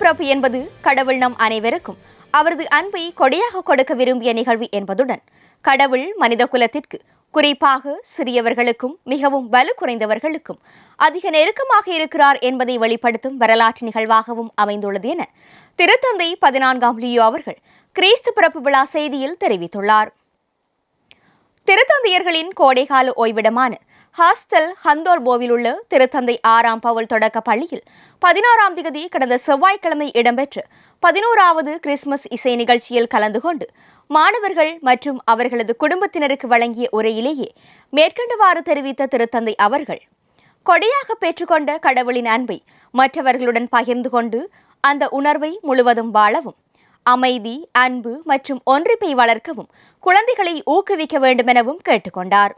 பிறப்பு என்பது கடவுள் நம் அனைவருக்கும் அவரது அன்பை கொடையாக கொடுக்க விரும்பிய நிகழ்வு என்பதுடன் கடவுள் மனித குலத்திற்கு குறிப்பாக சிறியவர்களுக்கும் மிகவும் வலு குறைந்தவர்களுக்கும் அதிக நெருக்கமாக இருக்கிறார் என்பதை வெளிப்படுத்தும் வரலாற்று நிகழ்வாகவும் அமைந்துள்ளது என திருத்தந்தை 14ஆம் லியோ அவர்கள் கிறிஸ்து பிறப்பு விழா செய்தியில் தெரிவித்துள்ளார். திருத்தந்தையர்களின் கோடைகால ஓய்விடமான ஹாஸ்டல் ஹந்தோர்போவில் உள்ள திருத்தந்தை 6ஆம் பவுல் தொடக்க பள்ளியில் 16ஆம் தேதி கடந்த செவ்வாய்க்கிழமை இடம்பெற்ற 11வது கிறிஸ்துமஸ் இசை நிகழ்ச்சியில் கலந்து கொண்டு மாணவர்கள் மற்றும் அவர்களது குடும்பத்தினருக்கு வழங்கிய உரையிலேயே மேற்கண்டவாறு தெரிவித்த திருத்தந்தை அவர்கள், கொடையாக பெற்றுக்கொண்ட கடவுளின் அன்பை மற்றவர்களுடன் பகிர்ந்து கொண்டு அந்த உணர்வை முழுவதும் வாழவும், அமைதி, அன்பு மற்றும் ஒன்றிப்பை வளர்க்கவும் குழந்தைகளை ஊக்குவிக்க வேண்டும் எனவும் கேட்டுக்கொண்டார்.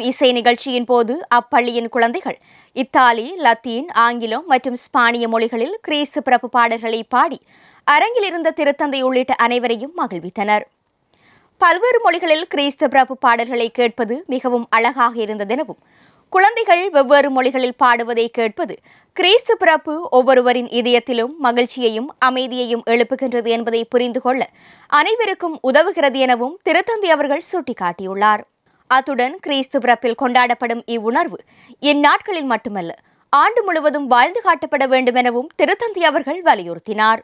இசை நிகழ்ச்சியின் போது அப்பள்ளியின் குழந்தைகள் இத்தாலி, லத்தீன், ஆங்கிலம் மற்றும் ஸ்பானிய மொழிகளில் கிறிஸ்து பிறப்பு பாடல்களை பாடி அரங்கில் இருந்த திருத்தந்தை உள்ளிட்ட அனைவரையும் மகிழ்வித்தனர். பல்வேறு மொழிகளில் கிறிஸ்து பிறப்பு பாடல்களை கேட்பது மிகவும் அழகாக இருந்ததெனவும், குழந்தைகள் வெவ்வேறு மொழிகளில் பாடுவதை கேட்பது கிறிஸ்து பிறப்பு ஒவ்வொருவரின் இதயத்திலும் மகிழ்ச்சியையும் அமைதியையும் எழுப்புகின்றது என்பதை புரிந்து கொள்ள அனைவருக்கும் உதவுகிறது எனவும் திருத்தந்தை அவர்கள் சுட்டிக்காட்டியுள்ளார். அத்துடன் கிறிஸ்து பிறப்பில் கொண்டாடப்படும் இவ்வுணர்வு இந்நாட்களில் மட்டுமல்ல, ஆண்டு முழுவதும் வாழ்ந்து காட்டப்பட வேண்டும் எனவும் திருத்தந்தை அவர்கள் வலியுறுத்தினார்.